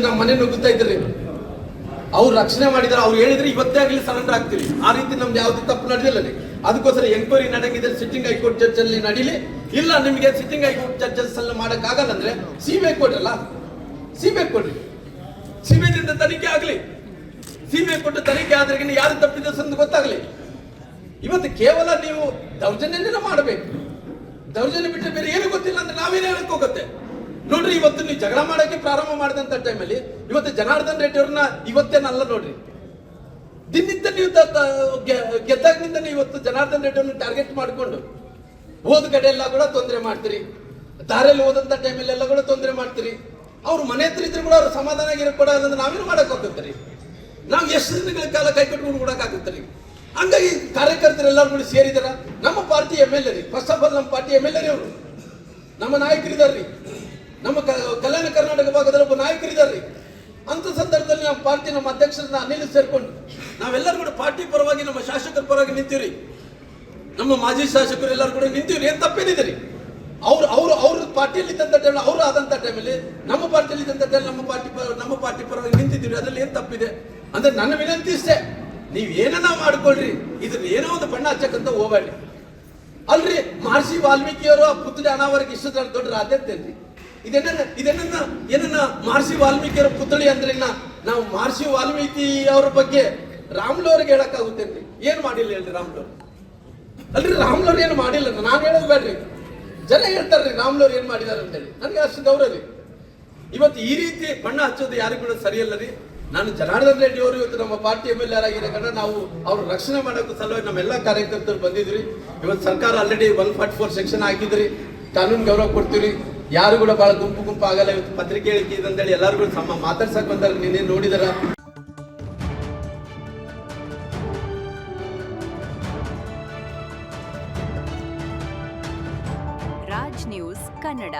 ನಮ್ಮ ಮನೆ ನುಗ್ಗುತ್ತಾ ಇದ್ರಿ, ಅವ್ರು ರಕ್ಷಣೆ ಮಾಡಿದಾರೆ. ಅವ್ರು ಹೇಳಿದ್ರೆ ಇವತ್ತೇ ಆಗಲಿ ಸರೆಂಡರ್ ಆಗ್ತೀವಿ. ಆ ರೀತಿ ನಮ್ದು ಯಾವ್ದು ತಪ್ಪು ನಡೆದಿಲ್ಲ. ಅದಕ್ಕೋಸ್ಕರ ಎಂಕ್ವೈರಿ ನಡೆದಿದೆ, ಸಿಟ್ಟಿಂಗ್ ಹೈಕೋರ್ಟ್ ಜಡ್ಜ್ ಅಲ್ಲಿ ನಡೀಲಿ. ಇಲ್ಲ ನಿಮಗೆ ಸಿಟ್ಟಿಂಗ್ ಹೈಕೋರ್ಟ್ ಜಡ್ಜಸ್ ಎಲ್ಲ ಮಾಡಕ್ ಆಗಲ್ಲ ಅಂದ್ರೆ ಸಿಬಿಐ ಕೊಡ್ರಲ್ಲ, ಸಿಬಿಐ ಕೊಡ್ರಿ, ಸಿಬಿಐದಿಂದ ತನಿಖೆ ಆಗ್ಲಿ. ಸಿಬಿಐ ಕೊಟ್ಟು ತನಿಖೆ ಆದ್ರೆ ಯಾರು ತಪ್ಪಿದ ಅಂತ ಗೊತ್ತಾಗ್ಲಿ. ಇವತ್ತು ಕೇವಲ ನೀವು ದೌರ್ಜನ್ಯನ ಮಾಡಬೇಕು. ದೌರ್ಜನ್ಯ ಬಿಟ್ಟರೆ ಬೇರೆ ಏನು ಗೊತ್ತಿಲ್ಲ ಅಂದ್ರೆ ನಾವೇನು ಹೇಳಕ್ ಹೋಗುತ್ತೆ ನೋಡ್ರಿ. ಇವತ್ತು ನೀವು ಜಗಳ ಮಾಡಕ್ಕೆ ಪ್ರಾರಂಭ ಮಾಡಿದಂತ ಟೈಮಲ್ಲಿ ಇವತ್ತು ಜನಾರ್ದನ್ ರೆಡ್ಡಿ ಅವ್ರನ್ನ ಇವತ್ತೇನಲ್ಲ ನೋಡ್ರಿ, ದಿನನಿತ್ಯ ನೀವು ಗೆದ್ದಾಗಿನಿಂದ ಇವತ್ತು ಜನಾರ್ದನ್ ರೆಡ್ಡಿ ಅವ್ರನ್ನ ಟಾರ್ಗೆಟ್ ಮಾಡಿಕೊಂಡು ಹೋದ ಕಡೆ ಎಲ್ಲ ಕೂಡ ತೊಂದರೆ ಮಾಡ್ತೀರಿ. ದಾರಿಯಲ್ಲಿ ಹೋದಂತ ಟೈಮಲ್ಲಿ ಎಲ್ಲ ಕೂಡ ತೊಂದರೆ ಮಾಡ್ತೀರಿ. ಅವ್ರು ಮನೆ ಹತ್ರ ಇದ್ರು ಕೂಡ ಅವ್ರು ಸಮಾಧಾನ ಕೊಡೋದಂದ್ರೆ ನಾವೇನು ಮಾಡಕ್ ಹೋಗುತ್ತೀರಿ? ನಾವು ಎಷ್ಟು ದಿನಗಳ ಕಾಲ ಕೈ ಕಟ್ಕೊಂಡು ಕೊಡಕ್ಕಾಗುತ್ತೀರಿ? ಹಂಗಾಗಿ ಕಾರ್ಯಕರ್ತರೆಲ್ಲರೂ ಕೂಡ ಸೇರಿದಾರ. ನಮ್ಮ ಪಾರ್ಟಿ MLA ರೀ, ಫಸ್ಟ್ ಆಫ್ ಆಲ್ ನಮ್ಮ ಪಾರ್ಟಿ MLA ರೀ, ಅವರು ನಮ್ಮ ನಾಯಕರಿದಾರ್ರಿ. ನಮ್ಮ ಕಲ್ಯಾಣ ಕರ್ನಾಟಕ ಭಾಗದಲ್ಲಿ ಒಬ್ಬ ನಾಯಕರಿದಾರ್ರಿ. ಅಂತ ಸಂದರ್ಭದಲ್ಲಿ ನಮ್ಮ ಪಾರ್ಟಿ ನಮ್ಮ ಅಧ್ಯಕ್ಷರನ್ನ ಅನಿಲ್ ಸೇರ್ಕೊಂಡು ನಾವೆಲ್ಲರೂ ಕೂಡ ಪಾರ್ಟಿ ಪರವಾಗಿ ನಮ್ಮ ಶಾಸಕರ ಪರವಾಗಿ ನಿಂತೀವ್ರಿ. ನಮ್ಮ ಮಾಜಿ ಶಾಸಕರು ಎಲ್ಲರೂ ಕೂಡ ನಿಂತೀವ್ರಿ. ಏನ್ ತಪ್ಪೇನಿದೆ ರೀ? ಅವ್ರ ಪಾರ್ಟಿಯಲ್ಲಿ ಇದ್ದಂತ ಟೈಮ್, ಅವ್ರು ಆದಂತ ಟೈಮಲ್ಲಿ ನಮ್ಮ ಪಾರ್ಟಿಯಲ್ಲಿ ಇದ್ದಂತ ಟೈಮ್ ನಮ್ಮ ಪಾರ್ಟಿ ಪರವಾಗಿ ನಿಂತಿದ್ದೀವಿ. ಅದ್ರಲ್ಲಿ ಏನ್ ತಪ್ಪಿದೆ ಅಂದ್ರೆ ನನ್ನ ವಿನಂತಿ ಇಷ್ಟೇ, ನೀವ್ ಏನನ್ನ ಮಾಡ್ಕೊಳ್ರಿ, ಇದ್ರ ಏನೋ ಒಂದು ಬಣ್ಣ ಹಚ್ಚಕ್ಕಂತ ಹೋಗ್ಬೇಡ್ರಿ. ಅಲ್ರಿ ಮಹರ್ಷಿ ವಾಲ್ಮೀಕಿಯವರು ಪುತ್ರಿ ಅನಾವರಕ್ಕೆ ಇಷ್ಟ ದೊಡ್ಡ ಆದ್ಯತೆನ್ರಿ. ಏನನ್ನ ಮಹರ್ಷಿ ವಾಲ್ಮೀಕಿಯವರ ಪುತ್ಳಿ ಅಂದ್ರೆ ನಾವು ಮಹರ್ಷಿ ವಾಲ್ಮೀಕಿ ಅವರ ಬಗ್ಗೆ ರಾಮ್ಲು ಅವ್ರಿಗೆ ಹೇಳಕ್ಕಾಗುತ್ತೇನ್ರಿ? ಏನ್ ಮಾಡಿಲ್ಲ ಹೇಳ್ರಿ ರಾಮ್ಲವ್ರು? ಅಲ್ರಿ ರಾಮ್ಲವ್ರು ಏನು ಮಾಡಿಲ್ಲ, ನಾನು ಹೇಳೋದು ಬೇಡ್ರಿ, ಜನ ಹೇಳ್ತಾರ್ರಿ ರಾಮ್ಲವ್ರು ಏನ್ ಮಾಡಿದಾರೆ ಅಂತೇಳಿ. ನನಗೆ ಅಷ್ಟು ಗೌರವ ರೀ. ಇವತ್ತು ಈ ರೀತಿ ಬಣ್ಣ ಹಚ್ಚೋದು ಯಾರಿಗೂ ಕೂಡ ಸರಿಯಲ್ಲ ರೀ. ನಾನು ಜನಾರ್ದನ್ ರೆಡ್ಡಿ ಅವರು ಇವತ್ತು ನಮ್ಮ ಪಾರ್ಟಿ MLA ಆಗಿರೋ ಕಾರಣ ನಾವು ಅವ್ರ ರಕ್ಷಣೆ ಮಾಡೋಕೆ ಸಲುವಾಗಿ ನಮ್ಮೆಲ್ಲ ಕಾರ್ಯಕರ್ತರು ಬಂದಿದ್ರಿ. ಇವತ್ತು ಸರ್ಕಾರ ಆಲ್ರೆಡಿ 144 ಸೆಕ್ಷನ್ ಹಾಕಿದ್ರಿ, ಕಾನೂನು ಗೌರವ ಕೊಡ್ತೀವಿ. ಯಾರು ಕೂಡ ಬಹಳ ಗುಂಪು ಆಗಲ್ಲ. ಇವತ್ತು ಪತ್ರಿಕೆ ಹೇಳಿಕೆ ಅಂತೇಳಿ ಎಲ್ಲರೂ ಕೂಡ ಮಾತಾಡ್ಸಕ್ ಬಂದಾರ. ನಿನ್ನೆ ನೋಡಿದಾರ. ರಾಜ್ ನ್ಯೂಸ್ ಕನ್ನಡ.